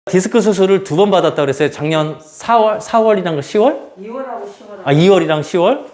디스크 수술을 2번 받았다 그랬어요. 작년 4월이랑 10월? 2월하고 10월. 2월이랑 10월?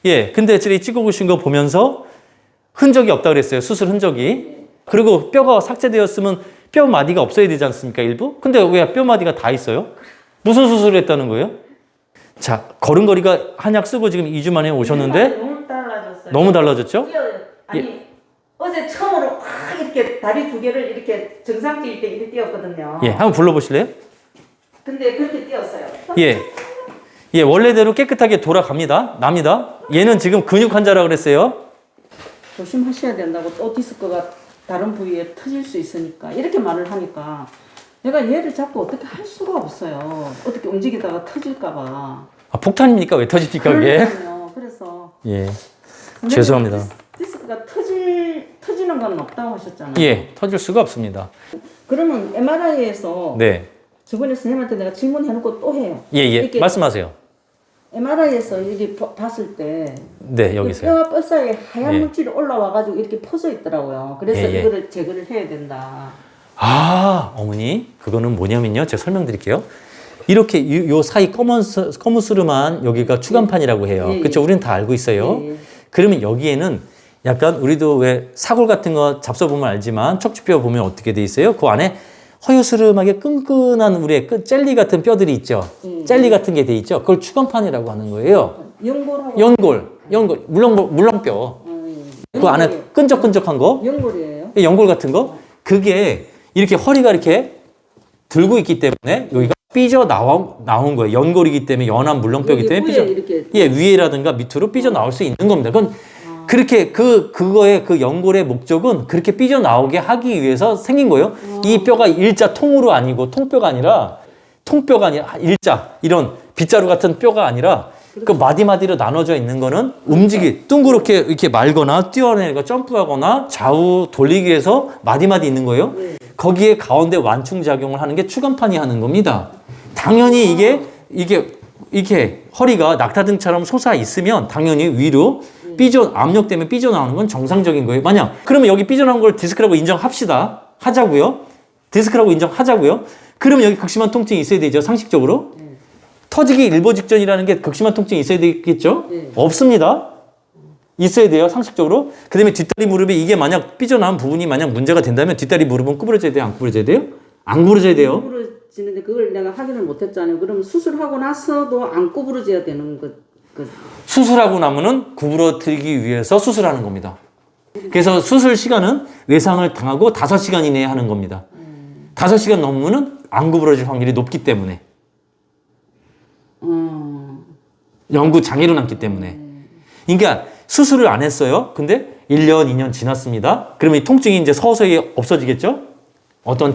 예. 근데 저희 찍어보신 거 보면서 흔적이 없다 그랬어요. 수술 흔적이. 그리고 뼈가 삭제되었으면 뼈 마디가 없어야 되지 않습니까? 일부? 근데 왜 뼈 마디가 다 있어요? 무슨 수술을 했다는 거예요? 자, 걸음걸이가 한약 쓰고 지금 2주 만에 오셨는데 너무 달라졌어요. 너무 달라졌죠? 아니 어제 처음으로 확 이렇게 다리 2개를 이렇게 정상 뛸 때 이렇게 뛰었거든요. 예, 한번 불러보실래요? 근데 그렇게 뛰었어요. 예. 예, 원래대로 깨끗하게 돌아갑니다. 납니다. 얘는 지금 근육 환자라 그랬어요. 조심하셔야 된다고. 또 디스크가 다른 부위에 터질 수 있으니까 이렇게 말을 하니까 내가 얘를 자꾸 어떻게 할 수가 없어요. 어떻게 움직이다가 터질까 봐. 아, 폭탄입니까? 왜 터집니까, 그게? 그러니까요. 그래서 예. 죄송합니다. 디스크가 터지는 건 없다고 하셨잖아요. 예, 터질 수가 없습니다. 그러면 MRI에서 네. 저번에 선생님한테 내가 질문해놓고 또 해요. 예, 예. 말씀하세요. MRI에서 이게 봤을 때 네, 여기서요. 뼈와 뼈 사이에 하얀 예. 물질이 올라와가지고 이렇게 퍼져 있더라고요. 그래서 예, 예. 이거를 제거를 해야 된다. 아, 어머니, 그거는 뭐냐면요. 제가 설명드릴게요. 이렇게 요 사이 거무스름한 여기가 추간판이라고 해요. 예, 예. 그렇죠? 우리는 다 알고 있어요. 예, 예. 그러면 여기에는 약간 우리도 왜 사골 같은 거 잡숴보면 알지만 척추뼈 보면 어떻게 돼 있어요? 그 안에 허여스름하게 끈끈한 우리의 젤리 같은 뼈들이 있죠. 젤리 같은 게 돼 있죠. 그걸 추간판이라고 하는 거예요. 연골하고 연골, 물렁뼈. 그 안에 끈적끈적한 거, 연골이에요. 연골 같은 거. 그게 이렇게 허리가 이렇게 들고 있기 때문에 여기가 삐져 나온 거예요. 연골이기 때문에 연한 물렁뼈이기 때문에 삐져, 이렇게. 예, 위에라든가 밑으로 삐져 나올 수 있는 겁니다. 그건 그렇게 그거의 그 연골의 목적은 그렇게 삐져 나오게 하기 위해서 생긴 거예요. 이 뼈가 일자 통으로 아니고 통뼈가 아니라 일자 이런 빗자루 같은 뼈가 아니라 그 마디마디로 나눠져 있는 거는 둥그렇게 이렇게 말거나 뛰어내리거나 점프하거나 좌우 돌리기 위해서 마디마디 있는 거예요. 거기에 가운데 완충 작용을 하는 게 추간판이 하는 겁니다. 당연히 이게 허리가 낙타등처럼 솟아 있으면 당연히 위로 압력 때문에 삐져나오는 건 정상적인 거예요. 그러면 여기 삐져나온 걸 디스크라고 하자고요. 디스크라고 인정하자고요. 그러면 여기 극심한 통증이 있어야 되죠. 상식적으로. 터지기 일보 직전이라는 게 극심한 통증이 있어야 되겠죠? 없습니다. 있어야 돼요. 상식적으로. 그 다음에 뒷다리 무릎이 이게 만약 삐져나온 부분이 만약 문제가 된다면 뒷다리 무릎은 구부러져야 돼요? 안 구부러져야 돼요? 안 구부러져야 돼요. 구부러지는데 그걸 내가 확인을 못했잖아요. 그럼 수술하고 나서도 안 구부러져야 되는 것. 수술하고 나면은 구부러뜨리기 위해서 수술하는 겁니다. 그래서 수술 시간은 외상을 당하고 5시간 이내에 하는 겁니다. 5시간 넘으면은 안 구부러질 확률이 높기 때문에. 연구 장애로 남기 때문에. 그러니까 수술을 안 했어요. 근데 1년, 2년 지났습니다. 그러면 이 통증이 이제 서서히 없어지겠죠? 어떤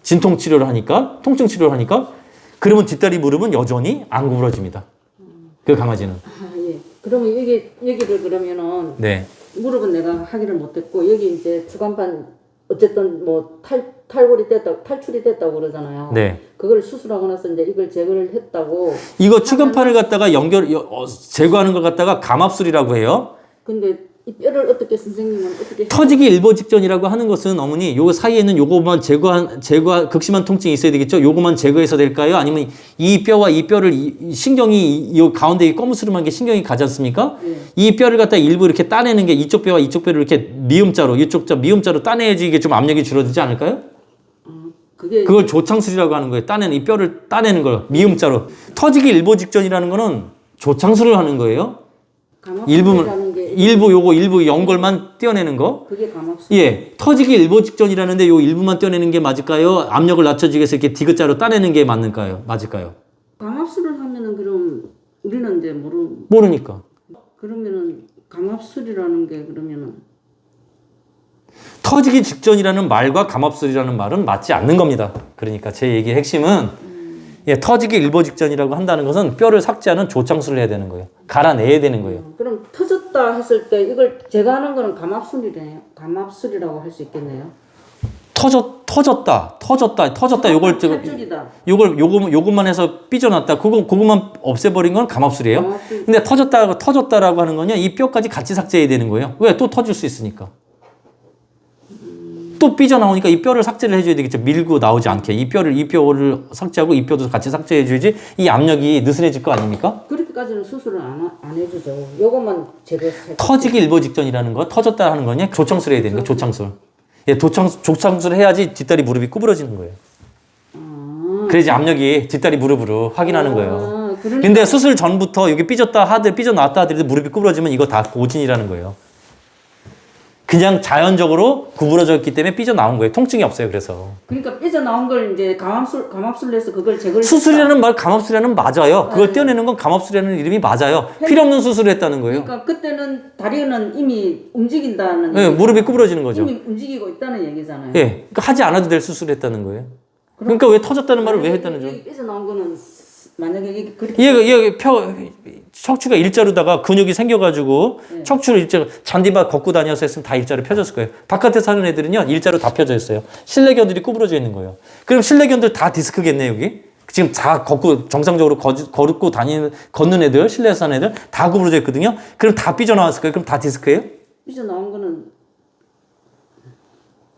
진통 치료를 하니까, 통증 치료를 하니까, 그러면 뒷다리 무릎은 여전히 안 구부러집니다. 그 강아지는. 예. 그러면 여기를 그러면은 네. 무릎은 내가 확인을 못했고 여기 이제 주간판 어쨌든 뭐 탈골이 됐다, 탈출이 됐다고 그러잖아요. 네. 그걸 수술하고 나서 이제 이걸 제거를 했다고. 이거 추간판을 갖다가 제거하는 걸 갖다가 감압술이라고 해요. 근데 이 뼈를 어떻게 선생님은 어떻게 터지기 일보 직전이라고 하는 것은 어머니 요 사이에는 요거만 극심한 통증이 있어야 되겠죠? 요거만 제거해서 될까요? 아니면 이 뼈와 이 뼈를 신경이 요 가운데 이 거무스름한 게 신경이 가지 않습니까? 이 뼈를 갖다 일부 이렇게 따내는 게 이쪽 뼈와 이쪽 뼈를 이렇게 미음자로 따내야지 이게 좀 압력이 줄어들지 않을까요? 그걸 조창술이라고 하는 거예요. 이 뼈를 따내는 걸 미음자로. 터지기 일보 직전이라는 거는 조창술을 하는 거예요. 일부 연골만 떼어내는 거. 그게 감압술. 예. 터지기 일보 직전이라는데 요 일부만 떼어내는 게 맞을까요? 압력을 낮춰주기 위해서 이렇게 디귿자로 따내는 게 맞을까요? 감압술을 하면은 그럼 우리는 이제 모르니까. 그러면은 감압술이라는 게 그러면은 터지기 직전이라는 말과 감압술이라는 말은 맞지 않는 겁니다. 그러니까 제 얘기의 핵심은 예, 터지기 일보 직전이라고 한다는 것은 뼈를 삭제하는 조창술을 해야 되는 거예요. 갈아내야 되는 거예요. 그럼 터졌다 했을 때 이걸 제거하는 거는 감압술이네요. 감압술이라고 할 수 있겠네요. 터졌다. 탈출이다. 요것만 해서 삐져났다. 그것만 없애버린 건 감압술이에요. 근데 터졌다라고 하는 거냐, 이 뼈까지 같이 삭제해야 되는 거예요. 왜? 또 터질 수 있으니까. 또 삐져나오니까 이 뼈를 삭제를 해줘야 되겠죠. 밀고 나오지 않게. 이 뼈를 삭제하고 이 뼈도 같이 삭제해줘야지 이 압력이 느슨해질 거 아닙니까? 그렇게까지는 수술을 안 해주죠. 요것만 제거 터지기 일보 직전이라는 거, 터졌다 하는 거냐? 조창술 해야 되는 거, 조창술. 예, 조창술 해야지 뒷다리 무릎이 구부러지는 거예요. 그래야지 압력이 뒷다리 무릎으로 확인하는 거예요. 근데 수술 전부터 여기 삐져나왔다 하더라도 무릎이 구부러지면 이거 다 오진이라는 거예요. 그냥 자연적으로 구부러졌기 때문에 삐져나온 거예요. 통증이 없어요, 그래서. 그러니까 삐져나온 걸 이제 감압술로 해서 그걸 제거를 수술이라는 말, 감압술이라는 맞아요. 그걸 떼어내는 건 감압술이라는 이름이 맞아요. 필요 없는 수술을 했다는 거예요. 그러니까 그때는 다리는 이미 움직인다는 네, 무릎이 구부러지는 거죠. 이미 움직이고 있다는 얘기잖아요. 예, 그러니까 하지 않아도 될 수술을 했다는 거예요. 그러니까 왜 터졌다는 말을 왜 했다는 줄? 삐져나온 거는 만약에 이게 그렇게 얘 척추가 일자로다가 근육이 생겨가지고 척추를 일자로 잔디밭 걷고 다녀서 했으면 다 일자로 펴졌을 거예요. 바깥에 사는 애들은요 일자로 다 펴져 있어요. 실내견들이 구부러져 있는 거예요. 그럼 실내견들 다 디스크겠네 여기. 지금 다 걷고 정상적으로 걷고 걷는 애들 실내에서 사는 애들 다 구부러져 있거든요. 그럼 다 삐져나왔을 거예요. 그럼 다 디스크예요? 삐져나온 거는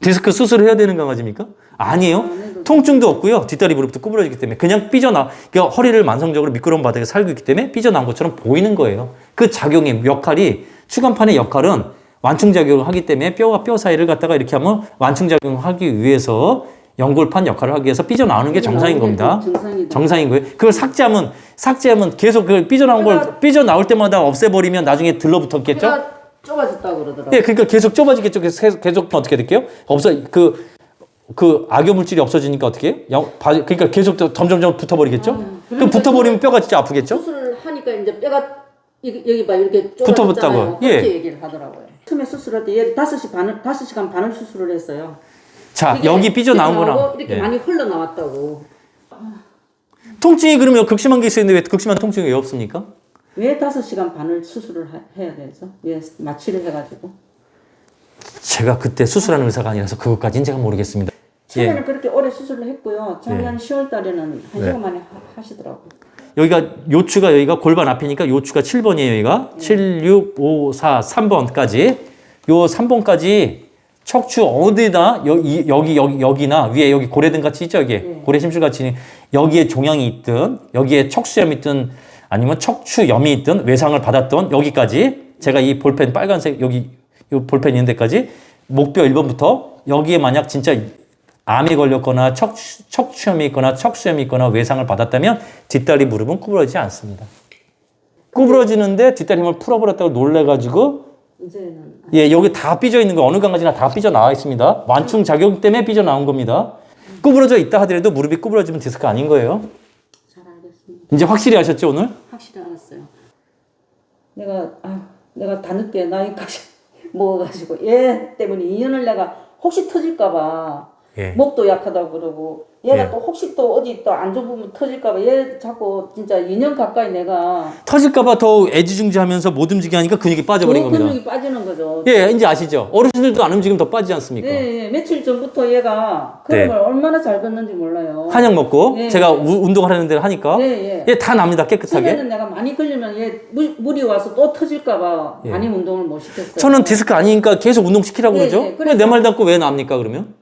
디스크 수술을 해야 되는 강아지입니까? 아니에요. 통증도 없고요. 뒷다리 무릎도 구부러지기 때문에 그냥 그러니까 허리를 만성적으로 미끄러운 바닥에 살고 있기 때문에 삐져나온 것처럼 보이는 거예요. 그 작용의 역할이 추간판의 역할은 완충작용을 하기 때문에 뼈와 뼈 사이를 갖다가 이렇게 하면 완충작용을 하기 위해서 연골판 역할을 하기 위해서 삐져나오는 게 정상인 겁니다. 정상인 거예요. 그걸 삭제하면 계속 그 삐져나올 때마다 없애버리면 나중에 들러붙었겠죠? 좁아졌다고 그러더라고요. 네, 그러니까 계속 좁아지겠죠. 계속 어떻게 될게요? 악여 물질이 없어지니까 어떻게 해요? 그러니까 계속 점점점 붙어버리겠죠? 그럼 붙어버리면 뼈가 진짜 아프겠죠? 수술을 하니까 이제 뼈가 여기 봐 이렇게 붙어붙다고요. 예. 그렇게 얘기를 하더라고요. 처음에 수술할 때 얘를 5시간 반을 수술을 했어요. 자, 여기 삐져나온 거나 이렇게 많이 흘러나왔다고. 통증이 그러면 극심한 게 있었는데 왜 극심한 통증이 왜 없습니까? 왜 5시간 반을 수술을 해야 되죠? 왜 마취를 해가지고? 제가 그때 수술하는 의사가 아니라서 그것까지는 제가 모르겠습니다. 처음에는 그렇게 오래 수술을 했고요. 작년 10월 달에는 1시간 만에 하시더라고요. 여기가 여기가 골반 앞이니까 요추가 7번이에요. 여기가 7, 6, 5, 4, 3번까지 요 3번까지 척추 어디다 여기나 위에 여기 고래등 같이 있죠. 여기 고래 심줄 같이 여기에 종양이 있든 여기에 척수염이 있든 아니면 척추염이 있든 외상을 받았던 여기까지 제가 이 볼펜 빨간색 여기 이 볼펜 있는 데까지 목뼈 1번부터 여기에 만약 진짜 암이 걸렸거나 척추염이 있거나 척수염이 있거나 외상을 받았다면 뒷다리 무릎은 구부러지지 않습니다. 구부러지는데 뒷다리 힘을 풀어버렸다고 놀래가지고 이제는 예, 여기 다 삐져 있는 거 어느 강아지나 다 삐져 나와 있습니다. 완충 작용 때문에 삐져 나온 겁니다. 구부러져 있다 하더라도 무릎이 구부러지면 디스크 아닌 거예요. 잘 알겠습니다. 이제 확실히 아셨죠 오늘? 확실히 알았어요. 내가 다 늦게 나이까지 먹어가지고 얘 때문에 2년을 내가 혹시 터질까봐 예. 목도 약하다고 그러고 얘가 예. 또 혹시 또 어디 또 안 좋은 부분 터질까봐 얘 자꾸 진짜 2년 가까이 내가 터질까봐 더 애지중지하면서 못 움직이게 하니까 근육이 빠져버린 겁니다. 근육이 빠지는 거죠. 예, 이제 아시죠? 어르신들도 안 움직이면 더 빠지지 않습니까? 예, 며칠 전부터 얘가 걸음을 얼마나 잘 걷는지 몰라요. 한약 먹고 예. 제가 운동하려는 데를 하니까 예, 다 납니다 깨끗하게. 처음에는 내가 많이 걸리면 얘 물이 와서 또 터질까봐 예. 많이 운동을 못 시켰어요. 저는 디스크 아니니까 계속 운동시키라고 예, 그러죠. 예, 왜 내 말 듣고 왜 납니까 그러면?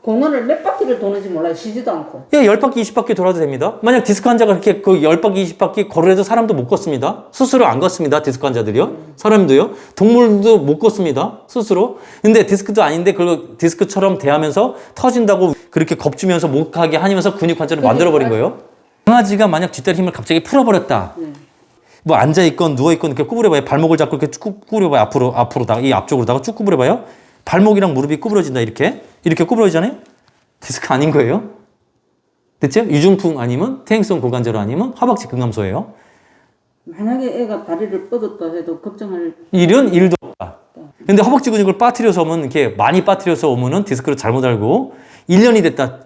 공원을 몇 바퀴를 도는지 몰라요. 쉬지도 않고. 예, 10바퀴, 20바퀴 돌아도 됩니다. 만약 디스크 환자가 그렇게 그 10바퀴, 20바퀴 걸으래도 사람도 못 걷습니다. 스스로 안 걷습니다. 디스크 환자들이요. 사람도요. 동물도 못 걷습니다. 스스로. 근데 디스크도 아닌데 그걸 디스크처럼 대하면서 터진다고 그렇게 겁주면서 못 가게 하면서 근육 환자를 만들어버린 거예요. 강아지가 만약 뒷다리 힘을 갑자기 풀어버렸다. 뭐 앉아있건 누워있건 이렇게 구부려봐요. 발목을 잡고 이렇게 쭉 구부려봐요. 앞으로다가, 이 앞쪽으로다가 쭉 구부려봐요. 발목이랑 무릎이 구부러진다. 이렇게 구부러지잖아요. 디스크 아닌 거예요. 됐죠? 유중풍 아니면 퇴행성 고관절 아니면 허벅지 근감소예요. 만약에 애가 다리를 뻗었다 해도 걱정할 이런 일도 없다. 근데 허벅지 근육을 빠뜨려서 오면 이렇게 많이 빠뜨려서 오면은 디스크를 잘못 알고 1년이 됐다.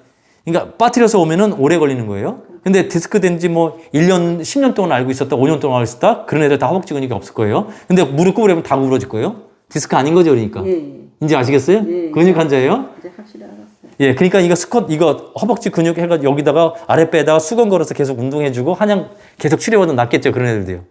그러니까 빠뜨려서 오면은 오래 걸리는 거예요. 근데 디스크 된지 뭐 1년, 10년 동안 알고 있었다, 5년 동안 알고 있었다. 그런 애들 다 허벅지 근육이 없을 거예요. 근데 무릎 구부리면 다 구부러질 거예요. 디스크 아닌 거죠, 그러니까. 예. 이제 아시겠어요? 예. 근육 환자예요? 이제 확실히 알았어요. 예, 그러니까 이거 허벅지 근육 해가 여기다가 아랫배에다가 수건 걸어서 계속 운동해주고 한약 계속 치료받으면 낫겠죠, 그런 애들도요.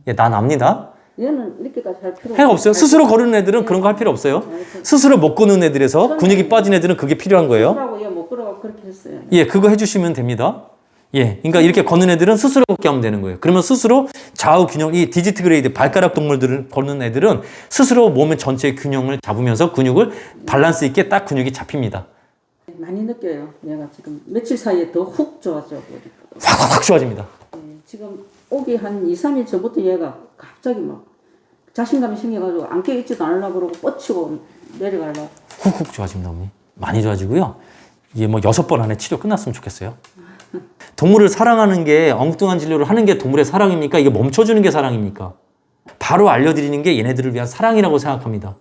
예, 난 압니다. 얘는 이렇게까지 할 필요 할 없어요. 스스로 거르는 애들은 그런 거 할 필요 없어요. 스스로 못 걷는 애들에서 근육이 빠진 애들은 그게 필요한 거예요. 스스로하고 얘못 걸어가 그렇게 했어요. 예, 그거 해주시면 됩니다. 예, 그러니까 이렇게 걷는 애들은 스스로 걷게 하면 되는 거예요. 그러면 스스로 좌우 균형, 이 디지트그레이드 발가락 동물들을 걷는 애들은 스스로 몸의 전체의 균형을 잡으면서 근육을 밸런스 있게 딱 근육이 잡힙니다. 많이 느껴요. 얘가 지금 며칠 사이에 더 훅 좋아져 버리고. 확 좋아집니다. 지금 오기 한 2, 3일 전부터 얘가 갑자기 막 자신감이 생겨가지고 앉게 있지도 않으려고 그러고 뻗치고 내려가려고. 훅훅 좋아집니다, 어머니. 많이 좋아지고요. 이게 뭐 6번 안에 치료 끝났으면 좋겠어요. 동물을 사랑하는 게 엉뚱한 진료를 하는 게 동물의 사랑입니까? 이게 멈춰주는 게 사랑입니까? 바로 알려드리는 게 얘네들을 위한 사랑이라고 생각합니다.